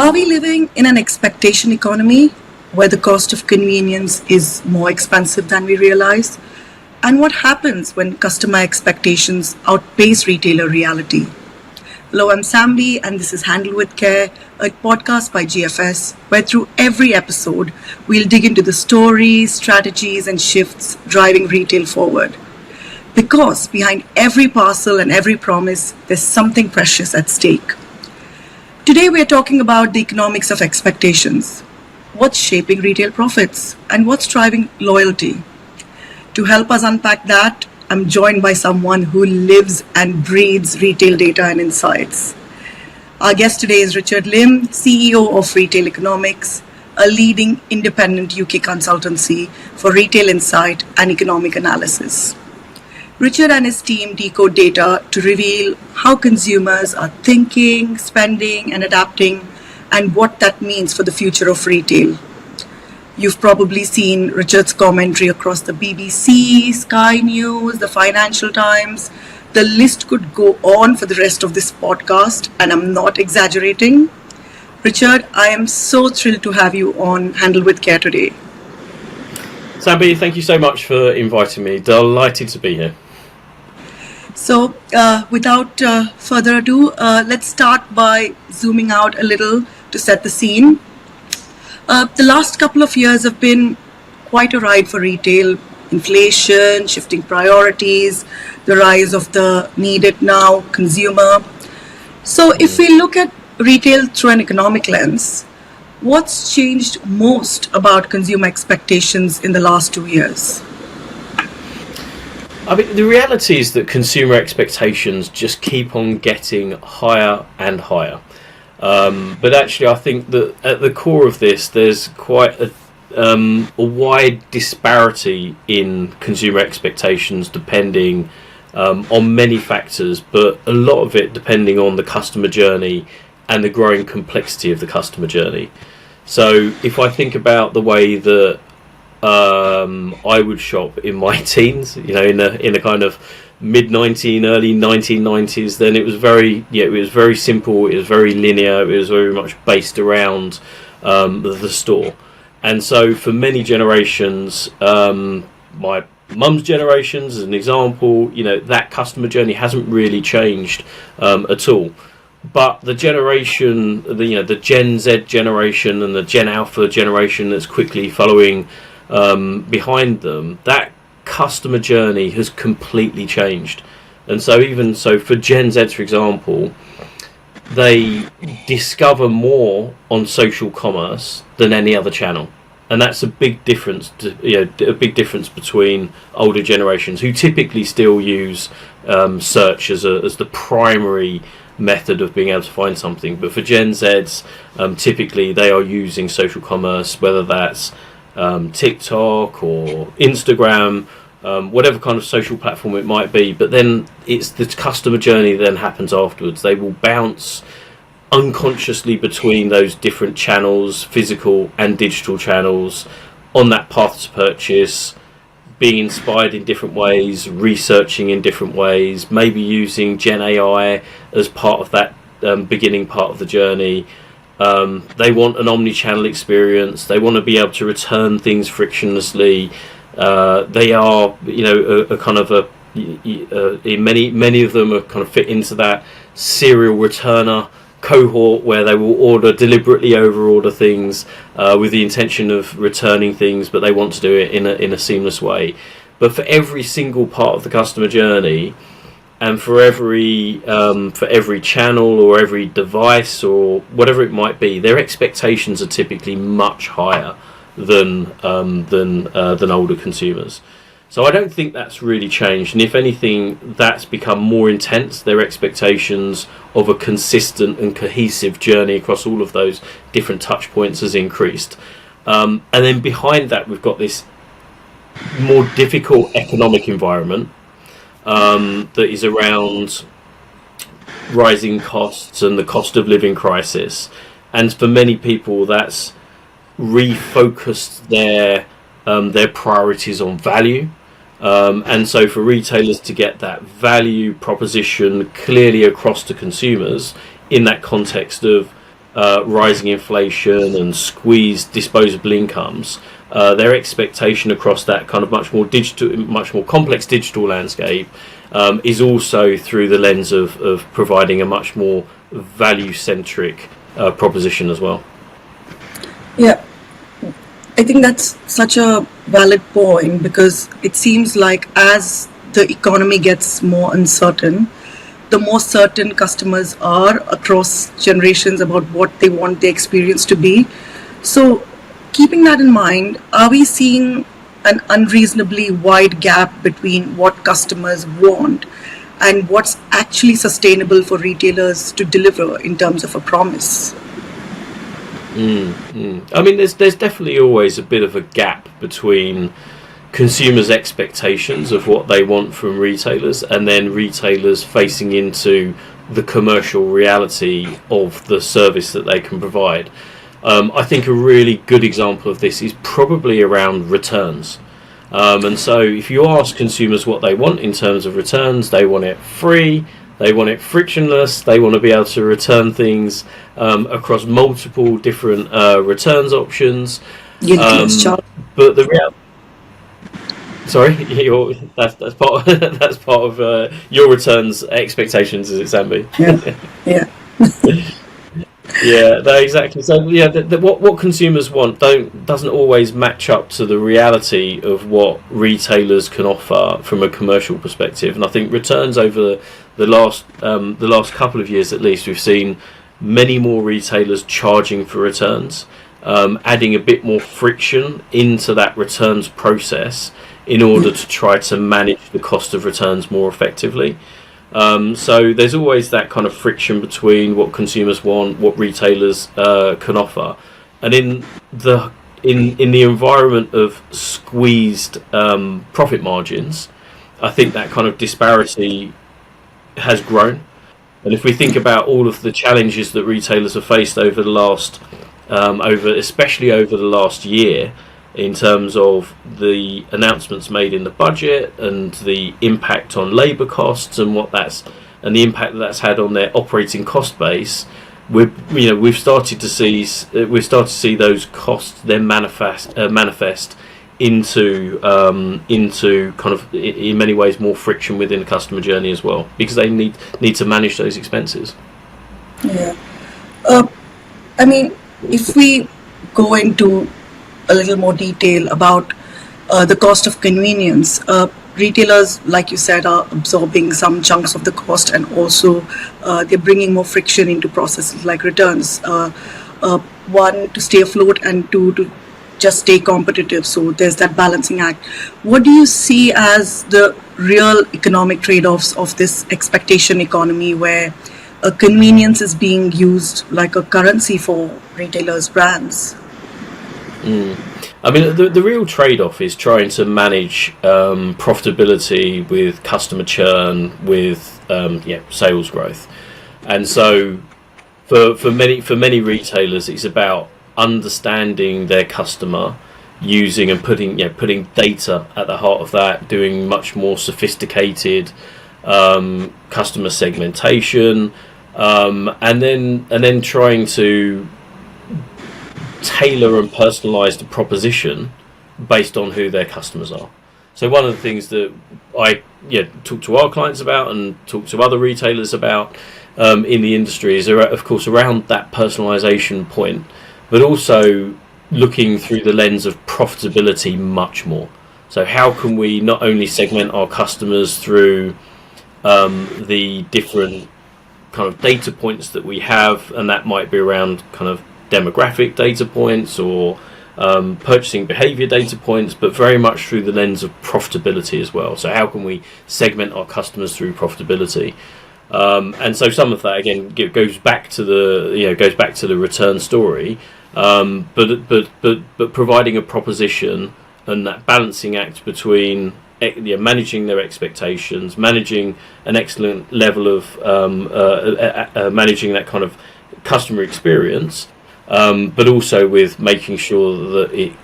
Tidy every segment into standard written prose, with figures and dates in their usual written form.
Are we living in an expectation economy where the cost of convenience is more expensive than we realize? And what happens when customer expectations outpace retailer reality? Hello, I'm Sambi, and this is Handle with Care, a podcast by GFS, where through every episode, we'll dig into the stories, strategies, and shifts driving retail forward. Because behind every parcel and every promise, there's something precious at stake. Today, we are talking about the economics of expectations. What's shaping retail profits? And what's driving loyalty? To help us unpack that, I'm joined by someone who lives and breathes retail data and insights. Our guest today is Richard Lim, CEO of Retail Economics, a leading independent UK consultancy for retail insight and economic analysis. Richard and his team decode data to reveal how consumers are thinking, spending, and adapting, and what that means for the future of retail. You've probably seen Richard's commentary across the BBC, Sky News, the Financial Times. The list could go on for the rest of this podcast, and I'm not exaggerating. Richard, I am so thrilled to have you on Handle with Care today. Sambi, thank you so much for inviting me. Delighted to be here. So, without further ado, let's start by zooming out a little to set the scene. The last couple of years have been quite a ride for retail. Inflation, shifting priorities, the rise of the need it now consumer. So if we look at retail through an economic lens, what's changed most about consumer expectations in the last 2 years? I mean, the reality is that consumer expectations just keep on getting higher and higher. But actually, I think that at the core of this, there's quite a wide disparity in consumer expectations depending on many factors, but a lot of it depending on the customer journey and the growing complexity of the customer journey. So if I think about the way that I would shop in my teens, in a kind of early 1990s, then it was very simple, it was very linear, it was very much based around the store. And so for many generations, my mum's generations as an example, that customer journey hasn't really changed at all. But the generation, the Gen Z generation and the Gen Alpha generation that's quickly following behind them, that customer journey has completely changed. And so even so for Gen Z, for example, they discover more on social commerce than any other channel. And that's a big difference between older generations who typically still use search as the primary method of being able to find something. But for Gen Zs, typically they are using social commerce, whether that's TikTok or Instagram, whatever kind of social platform it might be. But then it's the customer journey that then happens afterwards. They will bounce unconsciously between those different channels, physical and digital channels, on that path to purchase, being inspired in different ways, researching in different ways, maybe using Gen AI as part of that beginning part of the journey. They want an omni-channel experience. They want to be able to return things frictionlessly. They are, a kind of many of them are kind of fit into that serial returner cohort where they will deliberately over-order things with the intention of returning things, but they want to do it in a seamless way. But for every single part of the customer journey, and for every channel or every device or whatever it might be, their expectations are typically much higher than older consumers. So I don't think that's really changed, and if anything, that's become more intense. Their expectations of a consistent and cohesive journey across all of those different touch points has increased. And then behind that, we've got this more difficult economic environment that is around rising costs and the cost of living crisis. And for many people, that's refocused their priorities on value. And so for retailers to get that value proposition clearly across to consumers in that context of rising inflation and squeezed disposable incomes, their expectation across that kind of much more complex digital landscape is also through the lens of providing a much more value-centric proposition as well. Yeah, I think that's such a valid point, because it seems like as the economy gets more uncertain, the more certain customers are across generations about what they want their experience to be. So, keeping that in mind, are we seeing an unreasonably wide gap between what customers want and what's actually sustainable for retailers to deliver in terms of a promise? I mean, there's definitely always a bit of a gap between consumers' expectations of what they want from retailers and then retailers facing into the commercial reality of the service that they can provide. I think a really good example of this is probably around returns. And so if you ask consumers what they want in terms of returns, they want it free, they want it frictionless, they want to be able to return things across multiple different returns options. Guilty as charged. But the real Sorry, that's part that's part of your returns expectations, is it, Sambi? Yeah, yeah, Yeah, no, exactly. So yeah, what consumers want doesn't always match up to the reality of what retailers can offer from a commercial perspective. And I think returns over the last couple of years at least, we've seen many more retailers charging for returns, adding a bit more friction into that returns process in order to try to manage the cost of returns more effectively. So there's always that kind of friction between what consumers want, what retailers can offer, and in the environment of squeezed profit margins, I think that kind of disparity has grown. And if we think about all of the challenges that retailers have faced over the last, especially over the last year, in terms of the announcements made in the budget and the impact on labour costs and the impact that's had on their operating cost base, we've started to see those costs then manifest into kind of in many ways more friction within the customer journey as well, because they need to manage those expenses. yeah. I mean, if we go into a little more detail about the cost of convenience, retailers, like you said, are absorbing some chunks of the cost, and also they're bringing more friction into processes like returns. One, to stay afloat, and two, to just stay competitive. So there's that balancing act. What do you see as the real economic trade-offs of this expectation economy, where convenience is being used like a currency for retailers' brands? I mean, the real trade-off is trying to manage profitability with customer churn, with sales growth, and so for many retailers, it's about understanding their customer, using and putting data at the heart of that, doing much more sophisticated customer segmentation, and then trying to tailor and personalize the proposition based on who their customers are. So one of the things that I talk to our clients about and talk to other retailers about in the industry is, of course, around that personalization point, but also looking through the lens of profitability much more. So how can we not only segment our customers through the different kind of data points that we have, and that might be around kind of demographic data points or purchasing behavior data points, but very much through the lens of profitability as well. So how can we segment our customers through profitability? And so some of that again goes back to the return story, but providing a proposition and that balancing act between managing their expectations, managing an excellent level of managing that kind of customer experience, but also with making sure that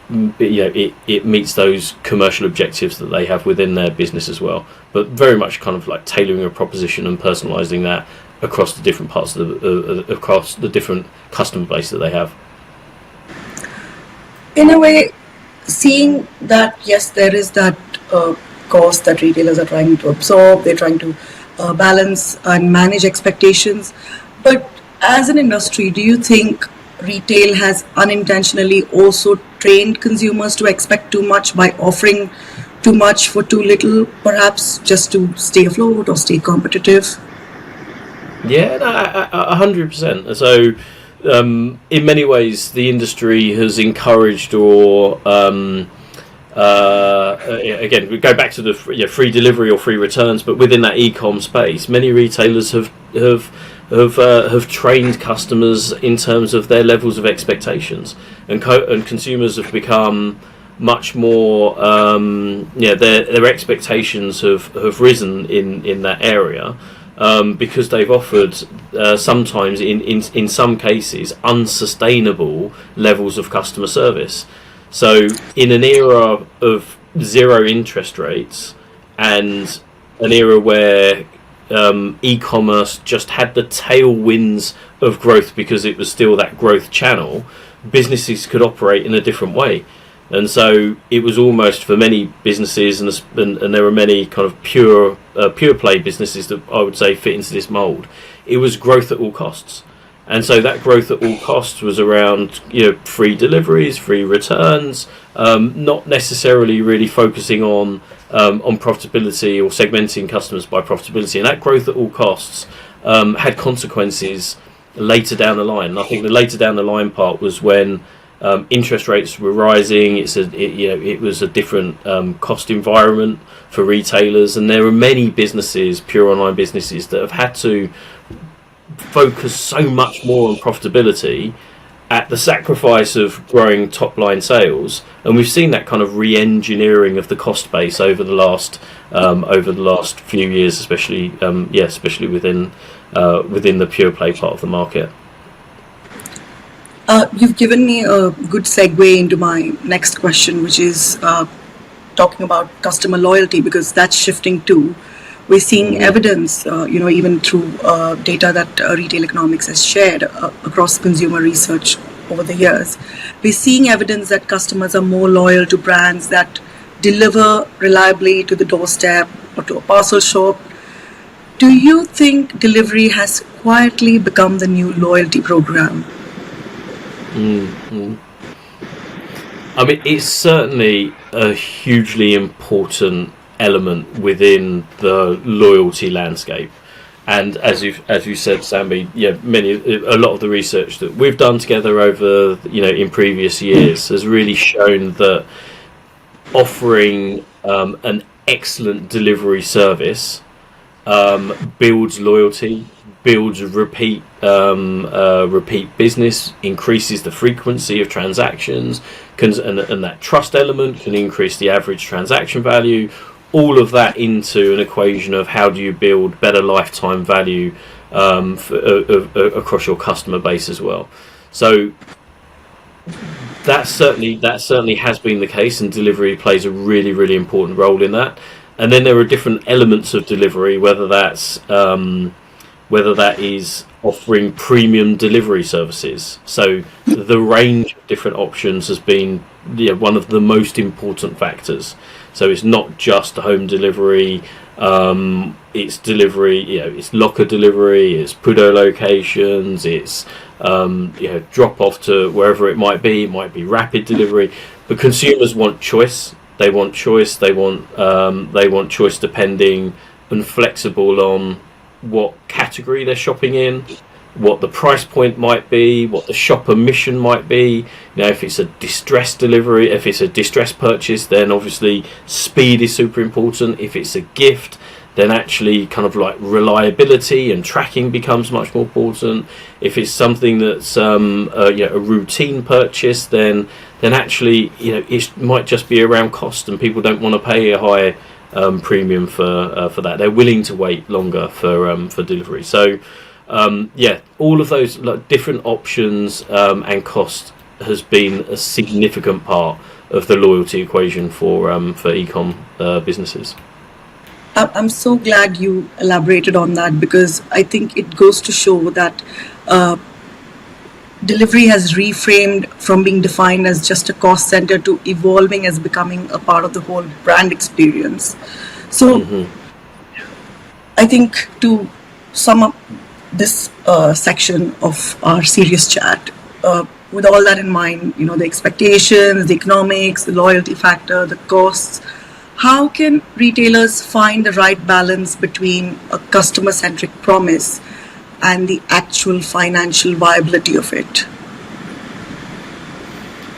it meets those commercial objectives that they have within their business as well. But very much kind of like tailoring a proposition and personalising that across the different parts of across the different customer base that they have. In a way, seeing that, yes, there is that cost that retailers are trying to absorb, they're trying to balance and manage expectations. But as an industry, do you think retail has unintentionally also trained consumers to expect too much by offering too much for too little, perhaps just to stay afloat or stay competitive? Yeah, no, 100%. So, in many ways, the industry has encouraged, or again, we go back to the free delivery or free returns, but within that e-com space, many retailers have trained customers in terms of their levels of expectations, and consumers have become much more. Their expectations have risen in that area. Because they've offered sometimes in some cases unsustainable levels of customer service. So in an era of zero interest rates and an era where e-commerce just had the tailwinds of growth because it was still that growth channel, businesses could operate in a different way. And so it was almost for many businesses, and there were many kind of pure play businesses that I would say fit into this mould. It was growth at all costs, and so that growth at all costs was around free deliveries, free returns, not necessarily really focusing on profitability or segmenting customers by profitability. And that growth at all costs had consequences later down the line. And I think the later down the line part was when interest rates were rising. It was a different cost environment for retailers, and there are many businesses, pure online businesses, that have had to focus so much more on profitability at the sacrifice of growing top line sales. And we've seen that kind of re-engineering of the cost base over the last few years, especially within the pure play part of the market. You've given me a good segue into my next question, which is talking about customer loyalty, because that's shifting too. We're seeing evidence, even through data that Retail Economics has shared across consumer research over the years. We're seeing evidence that customers are more loyal to brands that deliver reliably to the doorstep or to a parcel shop. Do you think delivery has quietly become the new loyalty program? Mm-hmm. I mean, it's certainly a hugely important element within the loyalty landscape. And as you said, Sambi, a lot of the research that we've done together over in previous years has really shown that offering an excellent delivery service builds loyalty, builds repeat business, increases the frequency of transactions, and that trust element can increase the average transaction value. All of that into an equation of how do you build better lifetime value across your customer base as well. So that certainly has been the case, and delivery plays a really, really important role in that. And then there are different elements of delivery, whether that is offering premium delivery services. So the range of different options has been one of the most important factors. So it's not just home delivery, it's delivery, it's locker delivery, it's PUDO locations, it's drop off to wherever it might be rapid delivery. But consumers want choice. They want choice depending and flexible on what category they're shopping in, what the price point might be, what the shopper mission might be. If it's a distress delivery, if it's a distress purchase, then obviously speed is super important. If it's a gift, then actually kind of like reliability and tracking becomes much more important. If it's something that's a routine purchase, then actually it might just be around cost, and people don't want to pay a high premium for that. They're willing to wait longer for delivery. So all of those different options and cost has been a significant part of the loyalty equation for e-com businesses. I'm so glad you elaborated on that, because I think it goes to show that uh, delivery has reframed from being defined as just a cost center to evolving as becoming a part of the whole brand experience. So Hmm. I think to sum up this section of our serious chat, with all that in mind, the expectations, the economics, the loyalty factor, the costs, how can retailers find the right balance between a customer centric promise and the actual financial viability of it?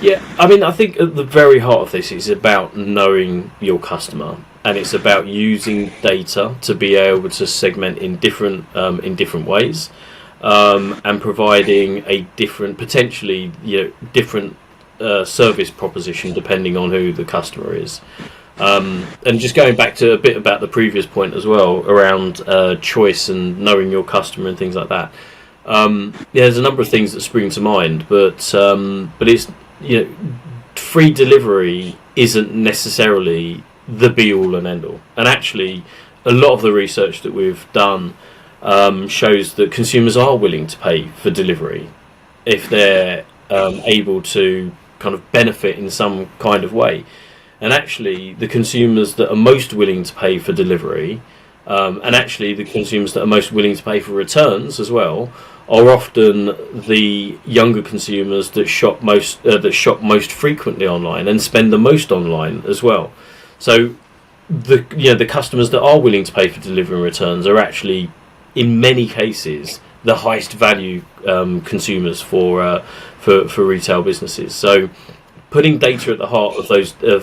Yeah, I mean, I think at the very heart of this is about knowing your customer, and it's about using data to be able to segment in different ways, and providing a different, potentially, different service proposition depending on who the customer is. And just going back to a bit about the previous point as well around choice and knowing your customer and things like that. Yeah, there's a number of things that spring to mind, but it's free delivery isn't necessarily the be all and end all. And actually, a lot of the research that we've done shows that consumers are willing to pay for delivery if they're able to kind of benefit in some kind of way. And actually, the consumers that are most willing to pay for delivery, and actually the consumers that are most willing to pay for returns as well, are often the younger consumers that shop most frequently online and spend the most online as well. So the customers that are willing to pay for delivery and returns are actually, in many cases, the highest value consumers for retail businesses. So putting data at the heart of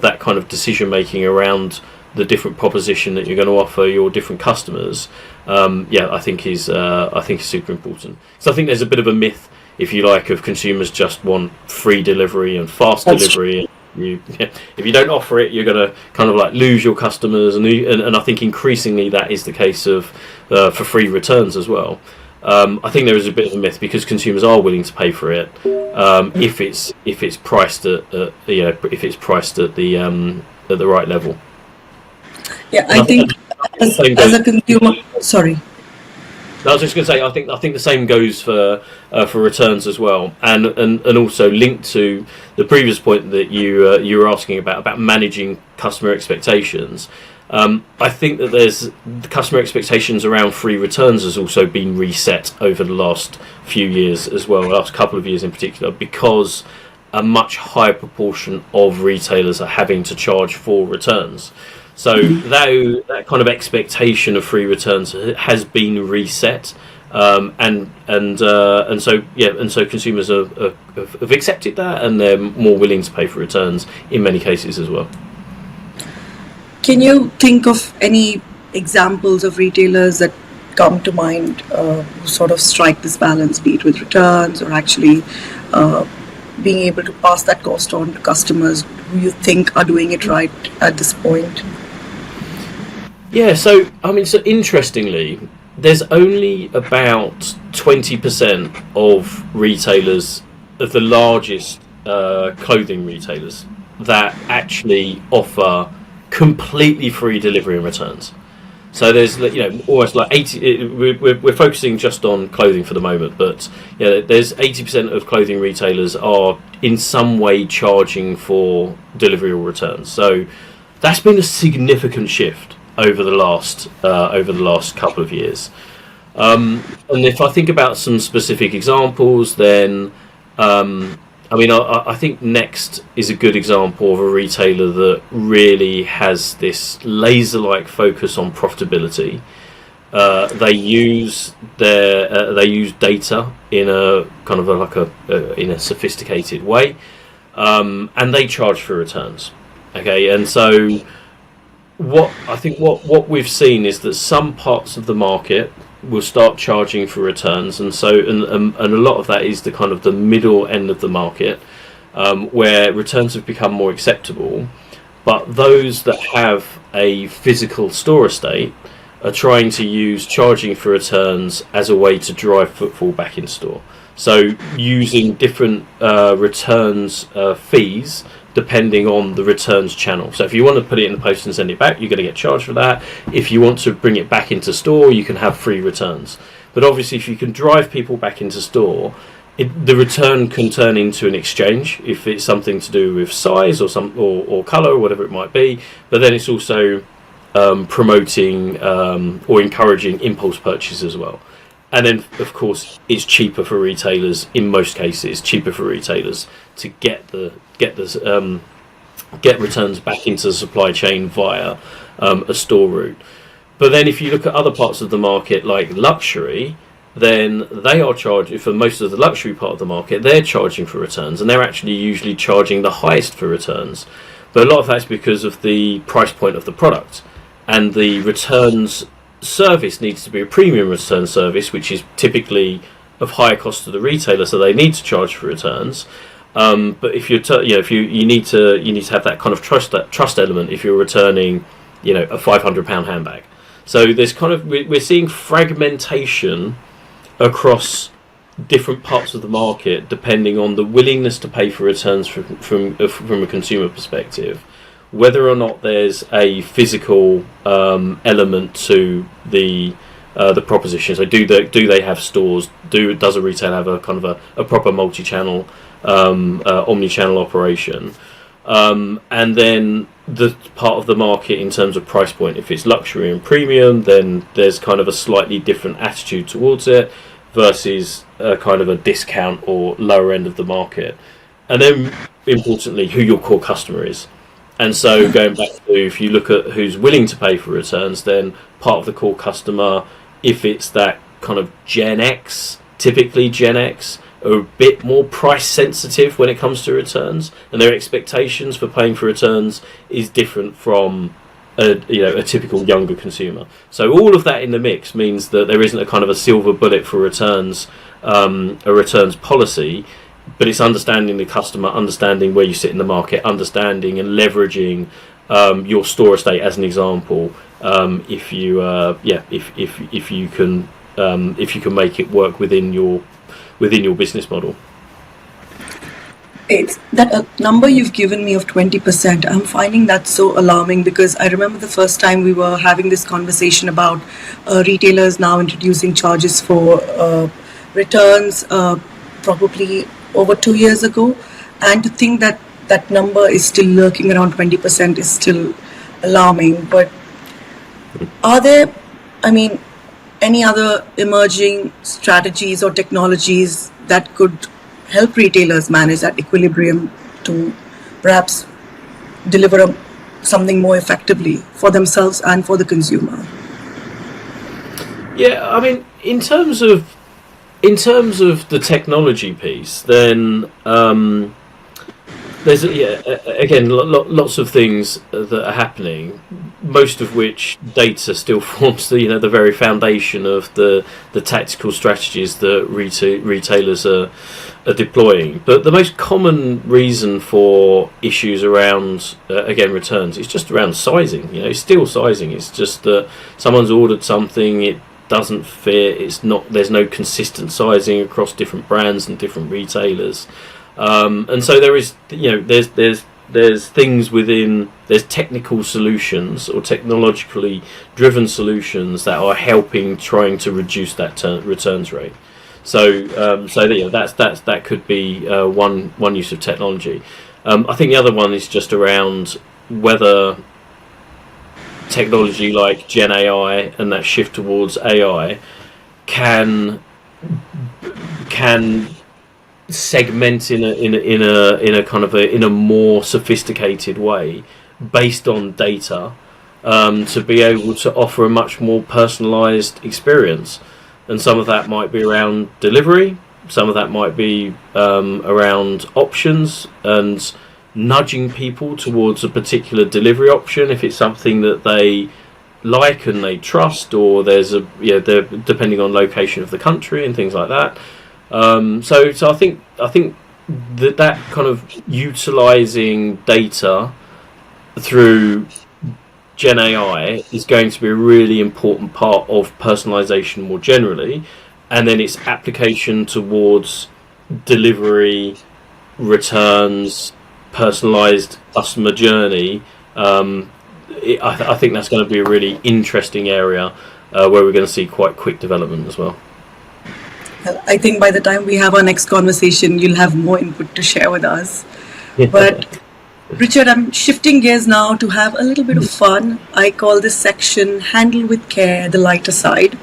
that kind of decision making around the different proposition that you're going to offer your different customers, I think is super important. So I think there's a bit of a myth, if you like, of consumers just want free delivery and fast That's delivery. If you don't offer it, you're going to kind of like lose your customers, and I think increasingly that is the case of for free returns as well. I think there is a bit of a myth because consumers are willing to pay for it if it's priced if it's priced at the right level. Yeah, And I I think think the same as goes. a consumer, sorry. I was just going to say, I think the same goes for returns as well, and also linked to the previous point that you were asking about managing customer expectations. I think that there's customer expectations around free returns has also been reset over the last few years as well, the last couple of years in particular, because a much higher proportion of retailers are having to charge for returns. So that kind of expectation of free returns has been reset, and so consumers have accepted that, and they're more willing to pay for returns in many cases as well. Can you think of any examples of retailers that come to mind who sort of strike this balance, be it with returns or actually uh, being able to pass that cost on to customers who you think are doing it right at this point? Yeah, so I mean, so interestingly, there's only about 20% of retailers, of the largest clothing retailers, that actually offer completely free delivery and returns. So there's almost like 80. We're focusing just on clothing for the moment, but there's 80% of clothing retailers are in some way charging for delivery or returns. So that's been a significant shift over the last couple of years. And if I think about some specific examples, then I think Next is a good example of a retailer that really has this laser-like focus on profitability. They use data in a kind of in a sophisticated way, and they charge for returns. Okay, and so what we've seen is that some parts of the market will start charging for returns, and a lot of that is the kind of the middle end of the market, where returns have become more acceptable. But those that have a physical store estate are trying to use charging for returns as a way to drive footfall back in store. So using different returns fees depending on the returns channel. So if you want to put it in the post and send it back, you're going to get charged for that. If you want to bring it back into store, you can have free returns. But obviously, if you can drive people back into store, the return can turn into an exchange if it's something to do with size or colour or whatever it might be. But then it's also promoting or encouraging impulse purchase as well. And then, of course, it's cheaper for retailers. In most cases, cheaper for retailers to get returns back into the supply chain via a store route. But then, if you look at other parts of the market, like luxury, then they are charging for most of the luxury part of the market. They're charging for returns, and they're actually usually charging the highest for returns. But a lot of that's because of the price point of the product, and the returns service needs to be a premium return service, which is typically of higher cost to the retailer, so they need to charge for returns. But if you're, if you need to have that kind of trust element if you're returning, a £500 handbag. So there's we're seeing fragmentation across different parts of the market depending on the willingness to pay for returns from a consumer perspective. Whether or not there's a physical element to the proposition. So do they have stores? Does a retailer have a kind of a proper multi-channel, omni-channel operation? And then the part of the market in terms of price point. If it's luxury and premium, then there's kind of a slightly different attitude towards it versus kind of a discount or lower end of the market. And then, importantly, who your core customer is. And so going back to, if you look at who's willing to pay for returns, then part of the core customer, if it's that kind of Gen X, typically Gen X, are a bit more price sensitive when it comes to returns, and their expectations for paying for returns is different from a typical younger consumer. So all of that in the mix means that there isn't a kind of a silver bullet for returns, a returns policy. But it's understanding the customer, understanding where you sit in the market, understanding and leveraging your store estate as an example. If you can make it work within your business model. It's that number you've given me of 20%. I'm finding that so alarming because I remember the first time we were having this conversation about retailers now introducing charges for returns, probably over 2 years ago, and to think that that number is still lurking around 20% is still alarming. But are there, any other emerging strategies or technologies that could help retailers manage that equilibrium to perhaps deliver something more effectively for themselves and for the consumer? Yeah, in terms of the technology piece, then there's again lots of things that are happening, most of which data still forms the very foundation of the tactical strategies that retailers are deploying. But the most common reason for issues around again returns is just around sizing. It's still sizing. It's just that someone's ordered something, it doesn't fit. There's no consistent sizing across different brands and different retailers, and so there is there's things within, there's technical solutions or technologically driven solutions that are helping trying to reduce that returns rate. So that could be one use of technology. I think the other one is just around whether technology like Gen AI and that shift towards AI can segment in a kind of in a more sophisticated way based on data, to be able to offer a much more personalized experience. And some of that might be around delivery, some of that might be around options and nudging people towards a particular delivery option if it's something that they like and they trust, or there's depending on location of the country and things like that. So I think that kind of utilizing data through Gen AI is going to be a really important part of personalization more generally, and then its application towards delivery, returns, personalized customer journey, I think that's going to be a really interesting area where we're going to see quite quick development as well. I think by the time we have our next conversation, you'll have more input to share with us. But Richard, I'm shifting gears now to have a little bit of fun. I call this section Handle with Care, the lighter side.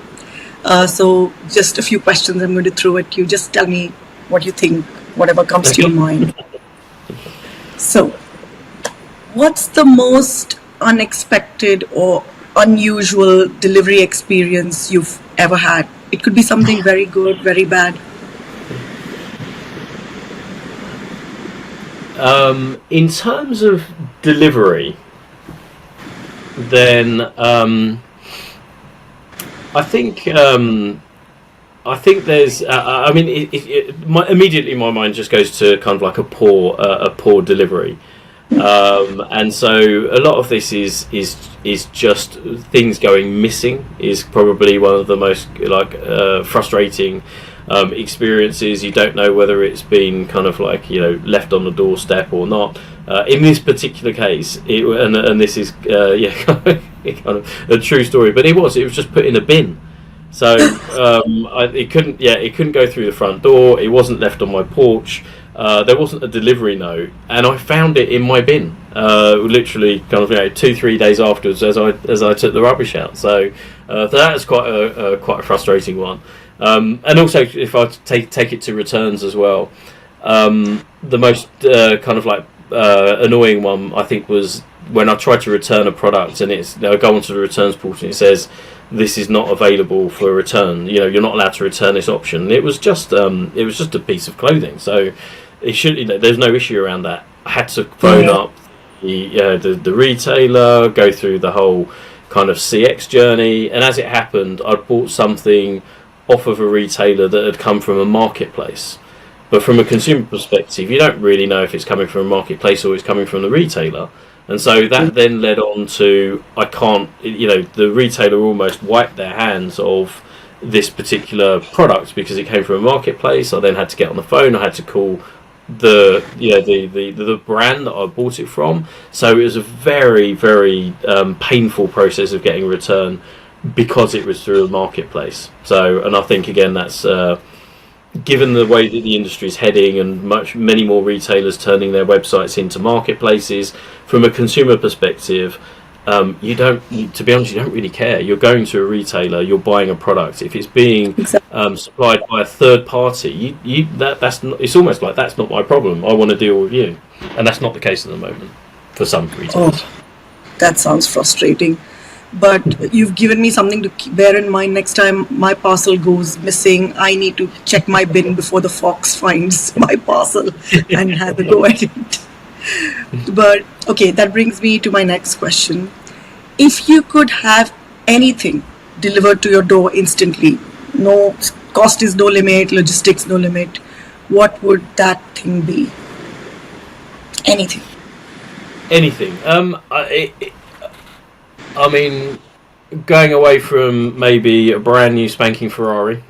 So just a few questions I'm going to throw at you. Just tell me what you think, whatever comes to your mind. So, what's the most unexpected or unusual delivery experience you've ever had? It could be something very good, very bad. In terms of delivery, then I think there's. I mean, immediately my mind just goes to kind of like a poor delivery, and so a lot of this is just things going missing. Is probably one of the most frustrating experiences. You don't know whether it's been kind of like left on the doorstep or not. In this particular case, and this is kind of a true story, but it was just put in a bin. So it couldn't go through the front door. It wasn't left on my porch. There wasn't a delivery note, and I found it in my bin. Literally, kind of 2-3 days afterwards, as I took the rubbish out. So that was quite a frustrating one. And also, if I take it to returns as well, the most annoying one I think was when I tried to return a product, and I go onto the returns portal and it says this is not available for return. You're not allowed to return this option. It was just a piece of clothing, so it should. There's no issue around that. I had to phone up the retailer, go through the whole kind of CX journey, and as it happened, I'd bought something off of a retailer that had come from a marketplace. But from a consumer perspective, you don't really know if it's coming from a marketplace or it's coming from the retailer. And so that then led on to, the retailer almost wiped their hands of this particular product because it came from a marketplace. I then had to get on the phone. I had to call the brand that I bought it from. So it was a very, very painful process of getting a return because it was through a marketplace. So, and I think again that's given the way that the industry is heading and many more retailers turning their websites into marketplaces, from a consumer perspective, to be honest, you don't really care. You're going to a retailer, you're buying a product. If it's being supplied by a third party, it's almost like that's not my problem. I want to deal with you, and that's not the case at the moment for some retailers. Oh, that sounds frustrating. But you've given me something to bear in mind. Next time my parcel goes missing, I need to check my bin before the fox finds my parcel and have a go at it. But okay, that brings me to my next question. If you could have anything delivered to your door instantly, no cost is no limit, logistics no limit, what would that thing be? Anything. I mean, going away from maybe a brand new spanking Ferrari,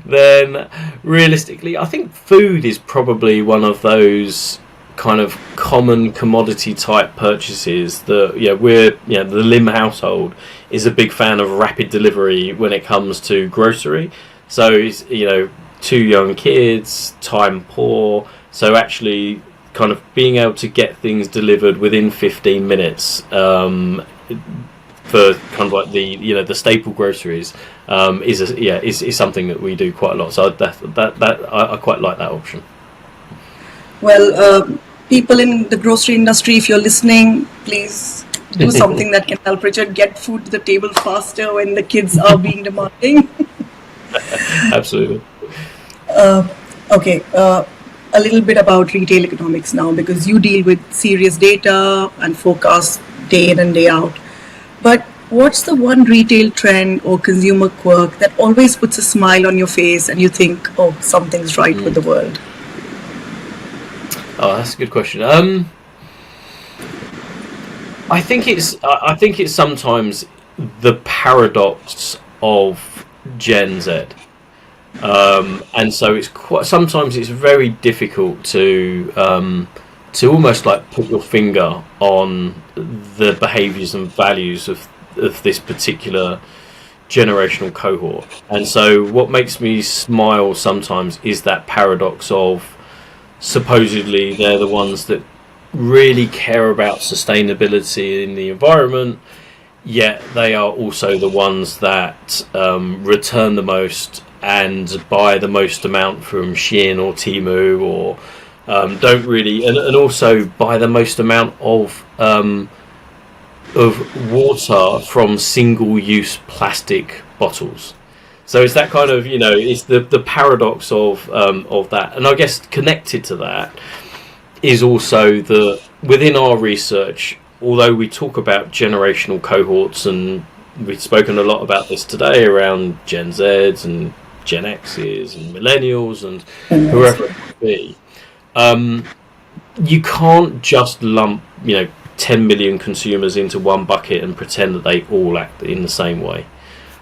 then realistically, I think food is probably one of those kind of common commodity type purchases that the Lim household is a big fan of rapid delivery when it comes to grocery. So it's, 2 young kids, time poor, so actually kind of being able to get things delivered within 15 minutes for kind of like the staple groceries is something that we do quite a lot. So I quite like that option. Well, people in the grocery industry, if you're listening, please do something that can help Richard get food to the table faster when the kids are being demanding. Absolutely. Okay. A little bit about retail economics now, because you deal with serious data and forecasts day in and day out. But what's the one retail trend or consumer quirk that always puts a smile on your face and you think, oh, something's right with the world? Oh, that's a good question. I think it's sometimes the paradox of Gen Z. And so it's quite sometimes it's very difficult to almost like put your finger on the behaviours and values of this particular generational cohort. And so what makes me smile sometimes is that paradox of supposedly they're the ones that really care about sustainability in the environment, yet they are also the ones that return the most and buy the most amount from Shein or Temu, or don't really, and also buy the most amount of water from single-use plastic bottles. So it's that kind of, it's the paradox of that. And I guess connected to that is also that within our research, although we talk about generational cohorts, and we've spoken a lot about this today around Gen Zs and Gen Xs and millennials and whoever it might be, you can't just lump, 10 million consumers into one bucket and pretend that they all act in the same way.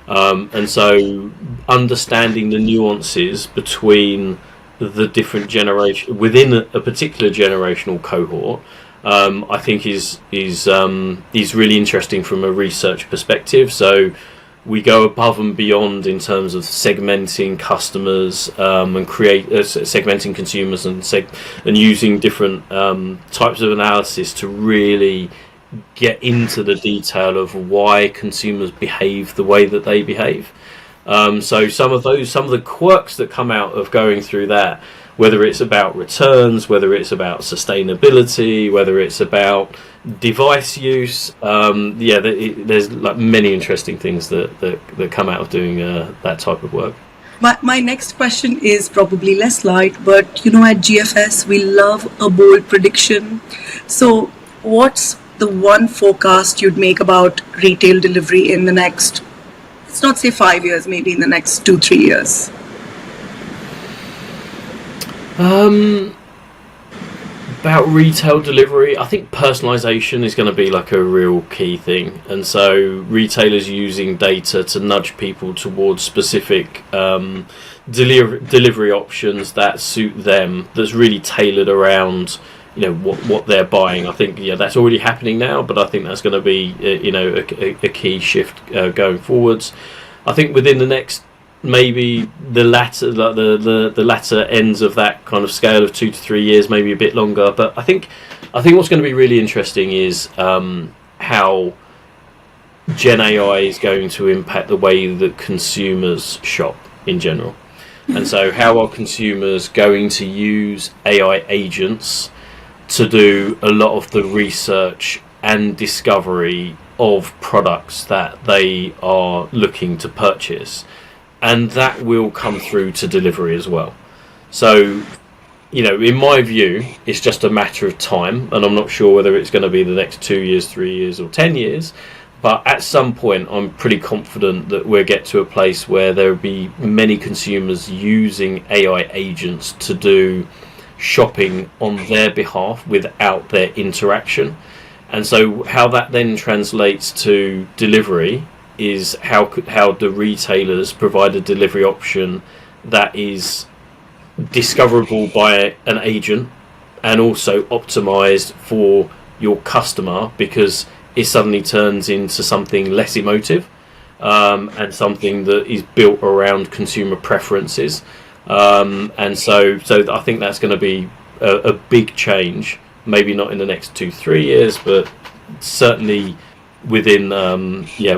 And so understanding the nuances between the different generation within a particular generational cohort, I think is really interesting from a research perspective. So we go above and beyond in terms of segmenting customers and segmenting consumers and using different types of analysis to really get into the detail of why consumers behave the way that they behave. So some of the quirks that come out of going through that, whether it's about returns, whether it's about sustainability, whether it's about device use, there's like many interesting things that come out of doing that type of work. My next question is probably less light, but at GFS we love a bold prediction. So what's the one forecast you'd make about retail delivery in the next, let's not say 5 years, maybe in the next 2-3 years? About retail delivery, I think personalization is going to be like a real key thing, and so retailers using data to nudge people towards specific delivery options that suit them, that's really tailored around what they're buying. I think that's already happening now, but I think that's going to be a key shift going forwards. I think within the next, maybe the latter, like the latter ends of that kind of scale of 2 to 3 years, maybe a bit longer. But I think what's going to be really interesting is how Gen AI is going to impact the way that consumers shop in general. And so how are consumers going to use AI agents to do a lot of the research and discovery of products that they are looking to purchase? And that will come through to delivery as well. So, in my view, it's just a matter of time, and I'm not sure whether it's going to be the next 2 years, 3 years, or 10 years. But at some point, I'm pretty confident that we'll get to a place where there will be many consumers using AI agents to do shopping on their behalf without their interaction. And so how that then translates to delivery is how the retailers provide a delivery option that is discoverable by an agent and also optimized for your customer, because it suddenly turns into something less emotive and something that is built around consumer preferences. And so I think that's going to be a big change, maybe not in the next 2-3 years, but certainly within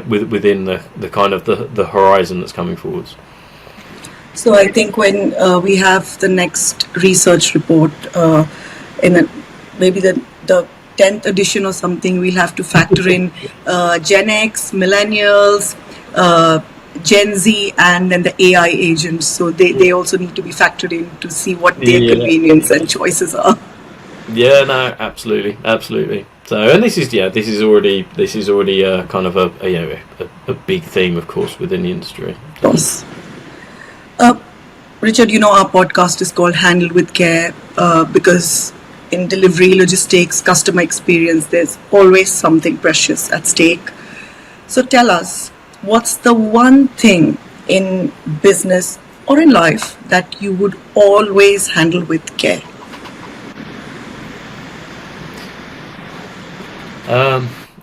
within the kind of the horizon that's coming forwards. So I think when we have the next research report maybe the 10th edition or something, we'll have to factor in Gen X, millennials, Gen Z, and then the AI agents. So they also need to be factored in to see what their convenience and choices are. Yeah, no, absolutely. So, and this is already kind of a big theme, of course, within the industry. Of course. Richard, our podcast is called Handle with Care because in delivery, logistics, customer experience, there's always something precious at stake. So tell us, what's the one thing in business or in life that you would always handle with care?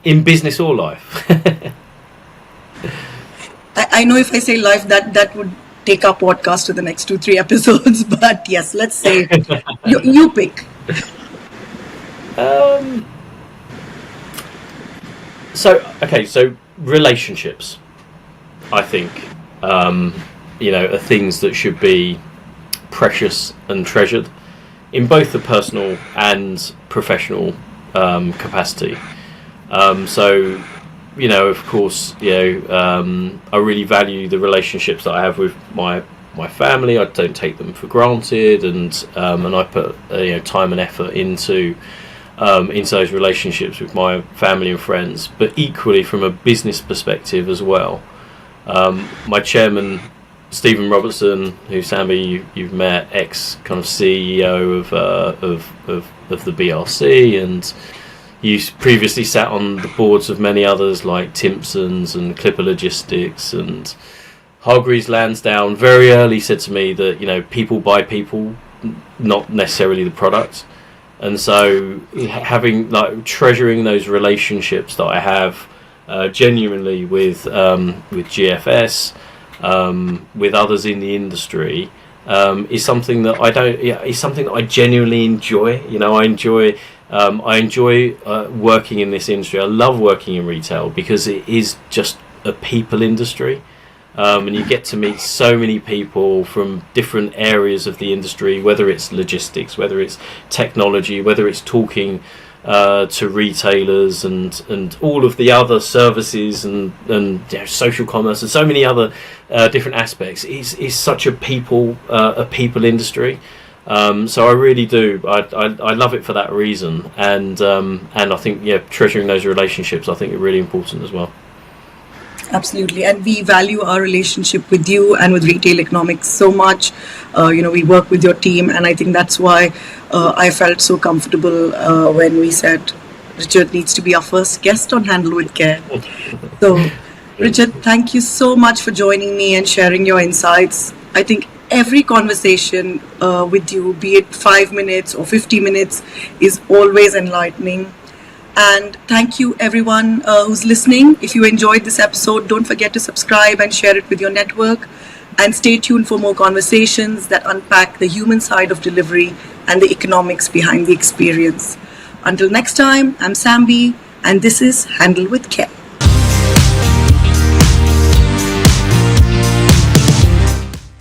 In business or life? I know if I say life, that would take our podcast to the next 2-3 episodes. But yes, let's say you pick. So relationships, I think, are things that should be precious and treasured in both the personal and professional capacity. Of course, I really value the relationships that I have with my family. I don't take them for granted, and I put time and effort into those relationships with my family and friends. But equally, from a business perspective as well, my chairman, Stephen Robertson, who Sambi you've met, ex kind of CEO of the BRC, and you previously sat on the boards of many others like Timpson's and Clipper Logistics and Hargreaves Lansdowne. Very early said to me that people buy people, not necessarily the product. And so treasuring those relationships that I have genuinely with GFS, with others in the industry, is something that I genuinely enjoy. I enjoy working in this industry. I love working in retail because it is just a people industry. And you get to meet so many people from different areas of the industry, whether it's logistics, whether it's technology, whether it's talking to retailers and all of the other services and social commerce and so many other different aspects. It's such a people industry. So I really do. I love it for that reason, and I think treasuring those relationships I think are really important as well. Absolutely, and we value our relationship with you and with Retail Economics so much. We work with your team, and I think that's why I felt so comfortable when we said Richard needs to be our first guest on Handle with Care. So, Richard, thank you so much for joining me and sharing your insights. I think every conversation with you, be it 5 minutes or 50 minutes, is always enlightening. And thank you everyone who's listening. If you enjoyed this episode, don't forget to subscribe and share it with your network. And stay tuned for more conversations that unpack the human side of delivery and the economics behind the experience. Until next time, I'm Sambi, and this is Handle with Care.